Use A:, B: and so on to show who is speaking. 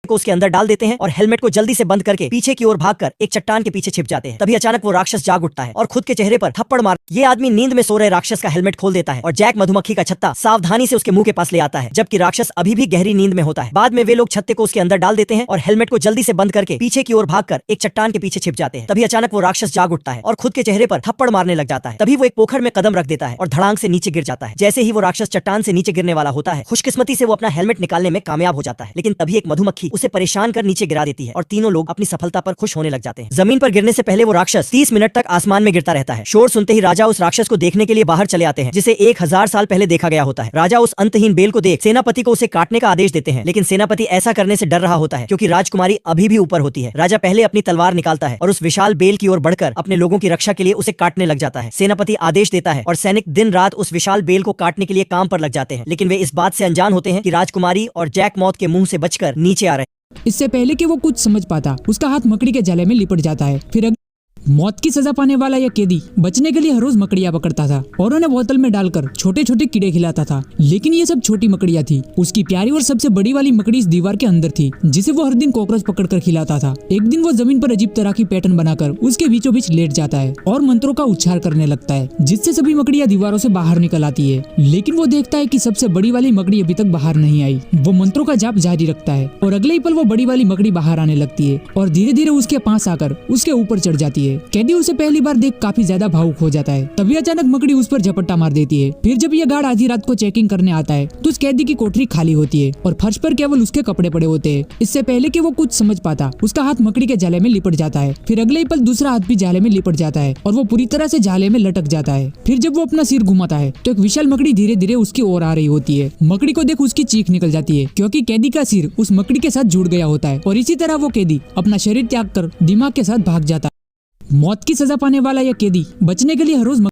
A: को उसके अंदर डाल देते हैं और हेलमेट को जल्दी से बंद करके पीछे की ओर भागकर एक चट्टान के पीछे छिप जाते हैं। तभी अचानक वो राक्षस जाग उठता है और खुद के चेहरे पर थप्पड़ मार ये आदमी नींद में सो रहे राक्षस का हेलमेट खोल देता है और जैक मधुमक्खी का छत्ता सावधानी से उसके मुंह के पास ले आता है, जबकि राक्षस अभी भी गहरी नींद में होता है। बाद में वे लोग छत्ते को उसके अंदर डाल देते हैं और हेलमेट को जल्दी से बंद करके पीछे की ओर भागकर एक चट्टान के पीछे छिप जाते हैं। तभी अचानक वो राक्षस जाग उठता है और खुद के चेहरे पर थप्पड़ मारने लग जाता है। तभी वो एक पोखर में कदम रख देता है और धड़ांग से नीचे गिर जाता है। जैसे ही वो राक्षस चट्टान से नीचे गिरने वाला होता है, खुशकिस्मती से वो अपना हेलमेट निकालने में कामयाब हो जाता है, लेकिन तभी एक मधुमक्खी उसे परेशान कर नीचे गिरा देती है और तीनों लोग अपनी सफलता पर खुश होने लग जाते हैं। जमीन पर गिरने से पहले वो राक्षस 30 मिनट तक आसमान में गिरता रहता है। शोर सुनते ही राजा उस राक्षस को देखने के लिए बाहर चले आते हैं, जिसे 1000 साल पहले देखा गया होता है। राजा उस अंतहीन बेल को देख सेनापति को उसे काटने का आदेश देते हैं, लेकिन सेनापति ऐसा करने से डर रहा होता है क्योंकि राजकुमारी अभी भी ऊपर होती है। राजा पहले अपनी तलवार निकालता है और उस विशाल बेल की ओर बढ़कर अपने लोगों की रक्षा के लिए उसे काटने लग जाता है। सेनापति आदेश देता है और सैनिक दिन रात उस विशाल बेल को काटने के लिए काम पर लग जाते हैं, लेकिन वे इस बात से अनजान होते हैं कि राजकुमारी और जैक मौत के मुंह से बचकर नीचे आ रहे हैं।
B: इससे पहले कि वो कुछ समझ पाता, उसका हाथ मकड़ी के जाले में लिपट जाता है। फिर मौत की सजा पाने वाला यह कैदी बचने के लिए हर रोज मकड़ियां पकड़ता था और उन्हें बोतल में डालकर छोटे छोटे कीड़े खिलाता था, लेकिन ये सब छोटी मकड़ियां थी। उसकी प्यारी और सबसे बड़ी वाली मकड़ी इस दीवार के अंदर थी, जिसे वो हर दिन कॉकरोच पकड़कर खिलाता था। एक दिन वो जमीन पर अजीब तरह की पैटर्न बनाकर उसके बीचों बीच लेट जाता है और मंत्रों का उच्चार करने लगता है, जिससे सभी मकड़ियां दीवारों से बाहर निकल आती है। लेकिन वो देखता है कि सबसे बड़ी वाली मकड़ी अभी तक बाहर नहीं आई। वो मंत्रों का जाप जारी रखता है और अगले ही पल वो बड़ी वाली मकड़ी बाहर आने लगती है और धीरे धीरे उसके पास आकर उसके ऊपर चढ़ जाती है। कैदी उसे पहली बार देख काफी ज्यादा भावुक हो जाता है। तभी अचानक मकड़ी उस पर झपट्टा मार देती है। फिर जब ये गार्ड आधी रात को चेकिंग करने आता है तो उस कैदी की कोठरी खाली होती है और फर्श पर केवल उसके कपड़े पड़े होते हैं। इससे पहले कि वो कुछ समझ पाता, उसका हाथ मकड़ी के जाले में लिपट जाता है। फिर अगले ही पल दूसरा हाथ भी जाले में लिपट जाता है और वो पूरी तरह से जाले में लटक जाता है। फिर जब वो अपना सिर घुमाता है तो एक विशाल मकड़ी धीरे धीरे उसकी ओर आ रही होती है। मकड़ी को देख उसकी चीख निकल जाती है, क्योंकि कैदी का सिर उस मकड़ी के साथ जुड़ गया होता है और इसी तरह वो कैदी अपना शरीर त्याग कर दिमाग के साथ भाग जाता है। मौत की सजा पाने वाला यह कैदी बचने के लिए हर रोज